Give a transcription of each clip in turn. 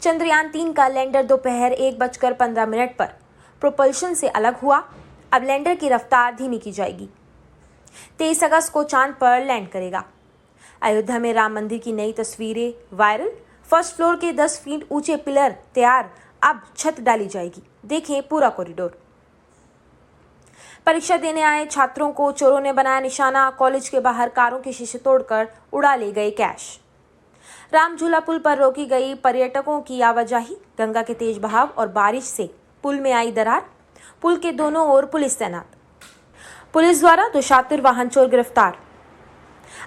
चंद्रयान-3 का लैंडर दोपहर 1:15 पर प्रोपल्शन से अलग हुआ। अब लैंडर की रफ्तार धीमी की जाएगी। 23 अगस्त को चांद पर लैंड करेगा। अयोध्या में राम मंदिर की नई तस्वीरें वायरल। फर्स्ट फ्लोर के 10 फीट ऊंचे पिलर तैयार, अब छत डाली जाएगी। देखें पूरा कॉरिडोर। परीक्षा देने आए छात्रों को चोरों ने बनाया निशाना। कॉलेज के बाहर कारों के शीशे तोड़कर उड़ा ले गए कैश। राम झूला पुल पर रोकी गई पर्यटकों की आवाजाही। गंगा के तेज बहाव और बारिश से पुल में आई दरार। पुल के दोनों ओर पुलिस तैनात। पुलिस द्वारा 2 शातिर वाहन चोर गिरफ्तार।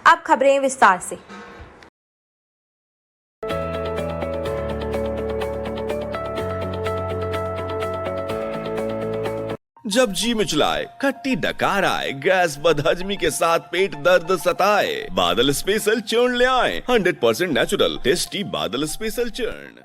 अब खबरें विस्तार से। जब जी मिचलाए, खट्टी डकार आए, गैस बदहजमी के साथ पेट दर्द सताए, बादल स्पेशल चूर्ण ले आए। 100% नेचुरल टेस्टी बादल स्पेशल चूर्ण।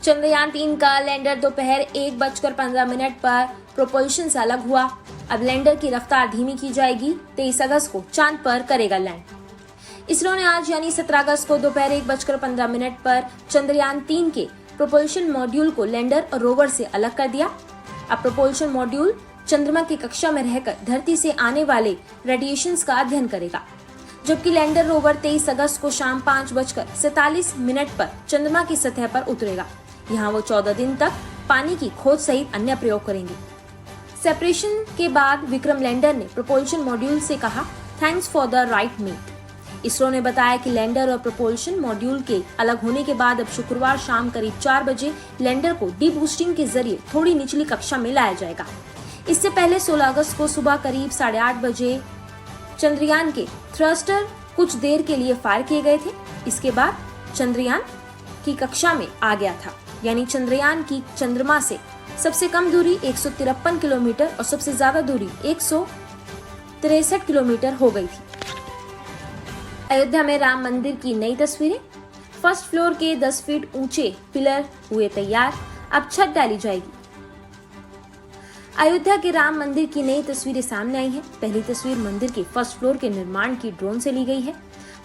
चंद्रयान-3 का लैंडर दोपहर 1:15 पर प्रोपल्शन से अलग हुआ। अब लैंडर की रफ्तार धीमी की जाएगी। 23 अगस्त को चांद पर करेगा लैंड। इसरो ने आज यानी 17 अगस्त को दोपहर 1:15 पर चंद्रयान-3 के प्रोपल्शन मॉड्यूल को लैंडर और रोवर से अलग कर दिया। अब प्रोपल्शन मॉड्यूल चंद्रमा की कक्षा में रहकर धरती से आने वाले रेडिएशंस का अध्ययन करेगा, जबकि लैंडर रोवर 23 अगस्त को शाम 5:47 पर चंद्रमा की सतह पर उतरेगा। यहाँ वो 14 दिन तक पानी की खोज सहित अन्य प्रयोग करेंगे। सेपरेशन के बाद विक्रम लैंडर ने प्रोपल्शन मॉड्यूल से कहा, thanks for the ride mate. ISRO ने बताया कि लैंडर और प्रोपल्शन मॉड्यूल के अलग होने के बाद अब शुक्रवार शाम करीब 4 बजे लैंडर को डीबूस्टिंग के जरिए थोड़ी निचली कक्षा में लाया जाएगा। इससे पहले 16 अगस्त को सुबह करीब 8:30 बजे चंद्रयान के थ्रस्टर कुछ देर के लिए फायर किए गए थे। इसके बाद चंद्रयान की कक्षा में आ गया था, यानी चंद्रयान की चंद्रमा से सबसे कम दूरी 153 किलोमीटर और सबसे ज्यादा दूरी 163 किलोमीटर हो गई थी। अयोध्या में राम मंदिर की नई तस्वीरें। फर्स्ट फ्लोर के 10 फीट ऊंचे पिलर हुए तैयार, अब छत डाली जाएगी। अयोध्या के राम मंदिर की नई तस्वीरें सामने आई हैं। पहली तस्वीर मंदिर के फर्स्ट फ्लोर के निर्माण की ड्रोन से ली गई है।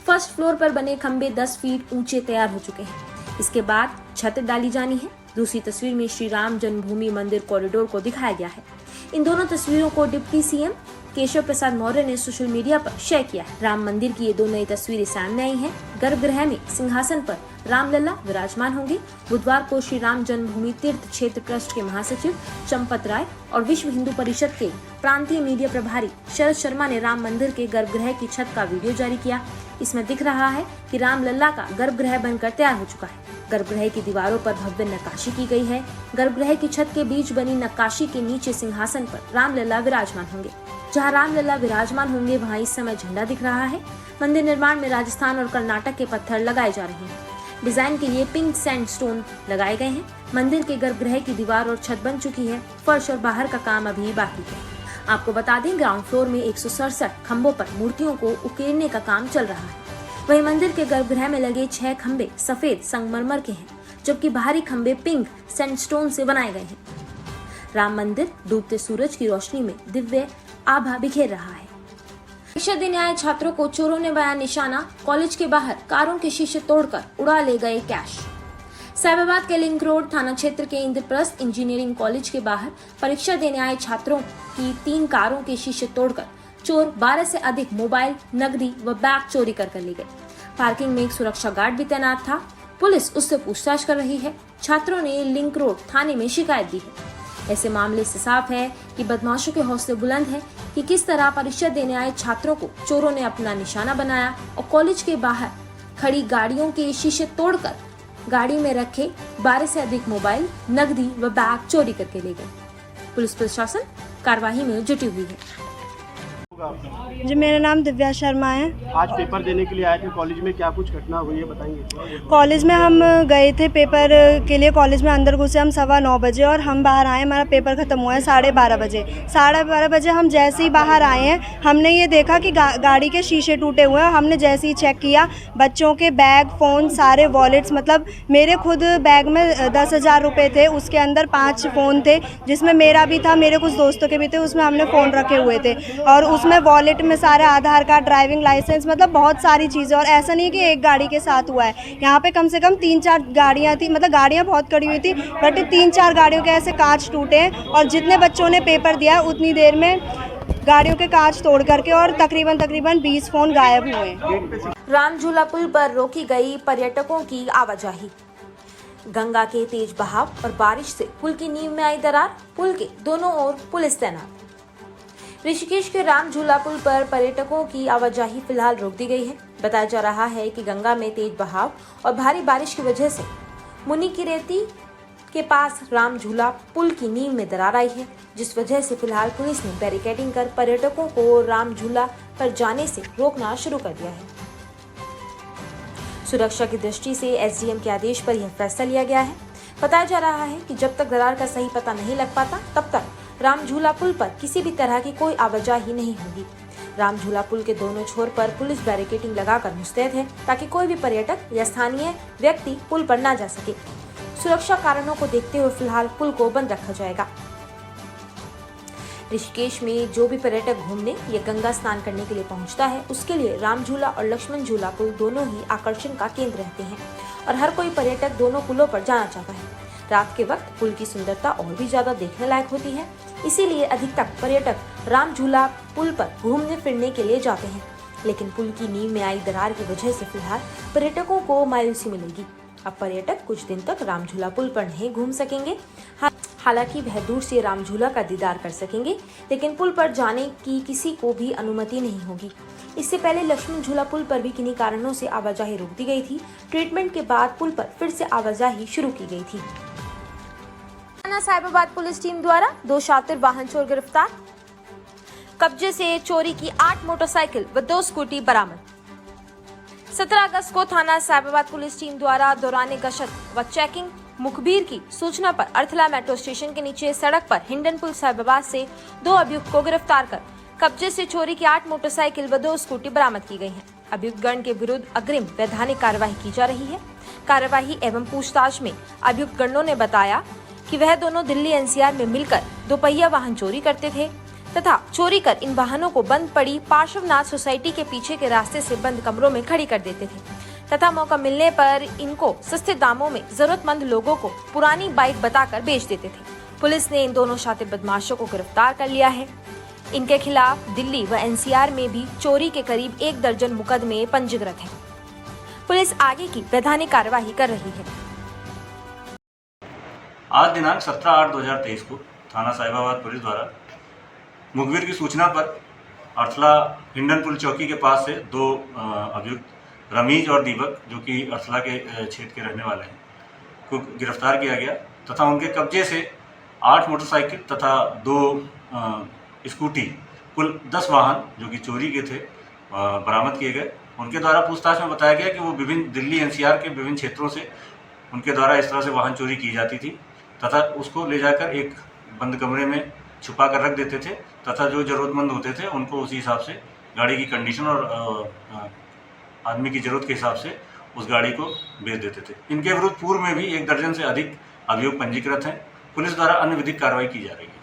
फर्स्ट फ्लोर पर बने खंबे 10 फीट ऊंचे तैयार हो चुके हैं। इसके बाद छत डाली जानी है। दूसरी तस्वीर में श्री राम जन्मभूमि मंदिर कॉरिडोर को दिखाया गया है। इन दोनों तस्वीरों को डिप्टी सीएम केशव प्रसाद मौर्य ने सोशल मीडिया पर शेयर किया है। राम मंदिर की ये 2 नई तस्वीरें सामने आई हैं। गर्भगृह में सिंहासन पर रामलला विराजमान होंगे। बुधवार को श्री राम जन्मभूमि तीर्थ क्षेत्र ट्रस्ट के महासचिव चंपत राय और विश्व हिंदू परिषद के प्रांतीय मीडिया प्रभारी शरद शर्मा ने राम मंदिर के गर्भगृह की छत का वीडियो जारी किया। इसमें दिख रहा है कि रामलला का गर्भगृह बनकर तैयार हो चुका है। गर्भगृह की दीवारों पर भव्य नक्काशी की गई है। गर्भगृह की छत के बीच बनी नक्काशी के नीचे सिंहासन पर रामलला विराजमान होंगे। जहां रामलला विराजमान होंगे वहां इस समय झंडा दिख रहा है। मंदिर निर्माण में राजस्थान और कर्नाटक के पत्थर लगाए जा रहे हैं। डिजाइन के लिए पिंक सैंडस्टोन लगाए गए हैं। मंदिर के गर्भगृह की दीवार और छत बन चुकी है। फर्श और बाहर का काम अभी बाकी है। आपको बता दें, ग्राउंड फ्लोर में 167 खंभों पर मूर्तियों को उकेरने का काम चल रहा है। वहीं मंदिर के गर्भगृह में लगे 6 खंभे सफेद संगमरमर के हैं, जबकि बाहरी खंभे पिंक सैंडस्टोन से बनाए गए हैं। राम मंदिर डूबते सूरज की रोशनी में दिव्य आभा बिखेर रहा है। परीक्षा देने आए छात्रों को चोरों ने बनाया निशाना। कॉलेज के बाहर कारों के शीशे तोड़कर उड़ा ले गए कैश। साहिबाबाद के लिंक रोड थाना क्षेत्र के इंद्रप्रस्थ इंजीनियरिंग कॉलेज के बाहर परीक्षा देने आए छात्रों की 3 कारों के शीशे तोड़कर चोर 12 से अधिक मोबाइल, नकदी व बैग चोरी कर ले गए। पार्किंग में एक सुरक्षा गार्ड भी तैनात था। पुलिस उससे पूछताछ कर रही है। छात्रों ने लिंक रोड थाने में शिकायत दी है। ऐसे मामले से साफ है कि बदमाशों के हौसले बुलंद हैं कि किस तरह परीक्षा देने आए छात्रों को चोरों ने अपना निशाना बनाया और कॉलेज के बाहर खड़ी गाड़ियों के शीशे तोड़कर गाड़ी में रखे 12 से अधिक मोबाइल, नकदी व बैग चोरी करके ले गए। पुलिस प्रशासन कार्रवाई में जुटी हुई है। जी, मेरा नाम दिव्या शर्मा है। आज पेपर देने के लिए आए थे कॉलेज में, क्या कुछ घटना हुई है बताएंगे? कॉलेज में हम गए थे पेपर के लिए। कॉलेज में अंदर घुसे हम 9:15 बजे और हम बाहर आए, हमारा पेपर ख़त्म हुआ है 12:30 बजे। 12:30 बजे हम जैसे ही बाहर आए हैं, हमने ये देखा कि गाड़ी के शीशे टूटे हुए हैं। हमने जैसे ही चेक किया, बच्चों के बैग, फ़ोन, सारे वॉलेट्स, मतलब मेरे खुद बैग में 10,000 रुपये थे, उसके अंदर 5 फ़ोन थे, जिसमें मेरा भी था, मेरे कुछ दोस्तों के भी थे, उसमें हमने फ़ोन रखे हुए थे। और उसमें वॉलेट में सारे आधार कार्ड, ड्राइविंग लाइसेंस, मतलब बहुत सारी चीज़ें। और ऐसा नहीं कि एक गाड़ी के साथ हुआ है, यहाँ पे कम से कम 3-4 गाड़ियाँ थी, मतलब गाड़ियाँ बहुत खड़ी हुई थी, बट 3-4 गाड़ियों के ऐसे कांच टूटे हैं। और जितने बच्चों ने पेपर दिया उतनी देर में गाड़ियों के कांच तोड़ करके और तकरीबन 20 फ़ोन गायब हुए हैं। राम झूला पुल पर रोकी गई पर्यटकों की आवाजाही। गंगा के तेज बहाव और बारिश से पुल की नींव में आई दरार, पुल के दोनों ओर पुलिस तैनात। ऋषिकेश के राम झूला पुल पर पर्यटकों की आवाजाही फिलहाल रोक दी गई है। बताया जा रहा है कि गंगा में तेज बहाव और भारी बारिश की वजह से मुनि की रेती के पास राम झूला पुल की नींव में दरार आई है, जिस वजह से फिलहाल पुलिस ने बैरिकेडिंग कर पर्यटकों को राम झूला पर जाने से रोकना शुरू कर दिया है। सुरक्षा की दृष्टि से एसडीएम के आदेश पर यह फैसला लिया गया है। बताया जा रहा है कि जब तक दरार का सही पता नहीं लग पाता, तब तक राम झूला पुल पर किसी भी तरह की कोई आवाजाही नहीं होगी। राम झूला पुल के दोनों छोर पर पुलिस बैरिकेडिंग लगाकर मुस्तैद है, ताकि कोई भी पर्यटक या स्थानीय व्यक्ति पुल पर न जा सके। सुरक्षा कारणों को देखते हुए फिलहाल पुल को बंद रखा जाएगा। ऋषिकेश में जो भी पर्यटक घूमने या गंगा स्नान करने के लिए पहुंचता है, उसके लिए राम झूला और लक्ष्मण झूला पुल दोनों ही आकर्षण का केंद्र रहते हैं और हर कोई पर्यटक दोनों पुलों पर जाना चाहता है। रात के वक्त पुल की सुंदरता और भी ज्यादा देखने लायक होती है, इसीलिए अधिकतर पर्यटक राम झूला पुल पर घूमने फिरने के लिए जाते हैं। लेकिन पुल की नींव में आई दरार की वजह से फिलहाल पर्यटकों को मायूसी मिलेगी। अब पर्यटक कुछ दिन तक राम झूला पुल पर नहीं घूम सकेंगे। हालांकि वह दूर से राम झूला का दीदार कर सकेंगे, लेकिन पुल पर जाने की किसी को भी अनुमति नहीं होगी। इससे पहले लक्ष्मण झूला पुल पर भी किन्हीं कारणों से आवाजाही रोक दी गई थी। ट्रीटमेंट के बाद पुल पर फिर से आवाजाही शुरू की गई थी। थाना साहिबाबाद पुलिस टीम द्वारा 2 शातिर वाहन चोर गिरफ्तार। कब्जे से चोरी की 8 मोटरसाइकिल व 2 स्कूटी बरामद। 17 अगस्त को थाना साहिबाबाद पुलिस टीम द्वारा दौरान गश्त व चेकिंग मुखबिर की सूचना पर अर्थला मेट्रो स्टेशन के नीचे सड़क पर हिंडन पुल साहिबाबाद से 2 अभियुक्त को गिरफ्तार कर कब्जे से चोरी की 8 मोटरसाइकिल व 2 स्कूटी बरामद की गई है। अभियुक्त गण के विरुद्ध अग्रिम वैधानिक कार्यवाही की जा रही है। कार्यवाही एवं पूछताछ में अभियुक्त गणों ने बताया कि वह दोनों दिल्ली एनसीआर में मिलकर दोपहिया वाहन चोरी करते थे तथा चोरी कर इन वाहनों को बंद पड़ी पार्श्वनाथ सोसाइटी के पीछे के रास्ते से बंद कमरों में खड़ी कर देते थे तथा मौका मिलने पर इनको सस्ते दामों में जरूरतमंद लोगों को पुरानी बाइक बताकर बेच देते थे। पुलिस ने इन दोनों शातिर बदमाशों को गिरफ्तार कर लिया है। इनके खिलाफ दिल्ली व एनसीआर में भी चोरी के करीब 1 दर्जन मुकदमे पंजीकृत हैं। पुलिस आगे की वैधानिक कार्यवाही कर रही है। आज दिनांक 17/8/2023 को थाना साहिबाबाद पुलिस द्वारा मुखबिर की सूचना पर अर्थला हिंडन पुल चौकी के पास से 2 अभियुक्त रमीज और दीपक, जो कि अर्थला के क्षेत्र के रहने वाले हैं, को गिरफ्तार किया गया तथा उनके कब्जे से 8 मोटरसाइकिल तथा 2 स्कूटी, कुल 10 वाहन जो कि चोरी के थे बरामद किए गए। उनके द्वारा पूछताछ में बताया गया कि वो विभिन्न दिल्ली एनसीआर के विभिन्न क्षेत्रों से उनके द्वारा इस तरह से वाहन चोरी की जाती थी तथा उसको ले जाकर एक बंद कमरे में छुपा कर रख देते थे तथा जो ज़रूरतमंद होते थे उनको उसी हिसाब से गाड़ी की कंडीशन और आदमी की ज़रूरत के हिसाब से उस गाड़ी को बेच देते थे। इनके विरुद्ध पूर्व में भी 1 दर्जन से अधिक अभियोग पंजीकृत हैं। पुलिस द्वारा अन्य विधिक कार्रवाई की जा रही है।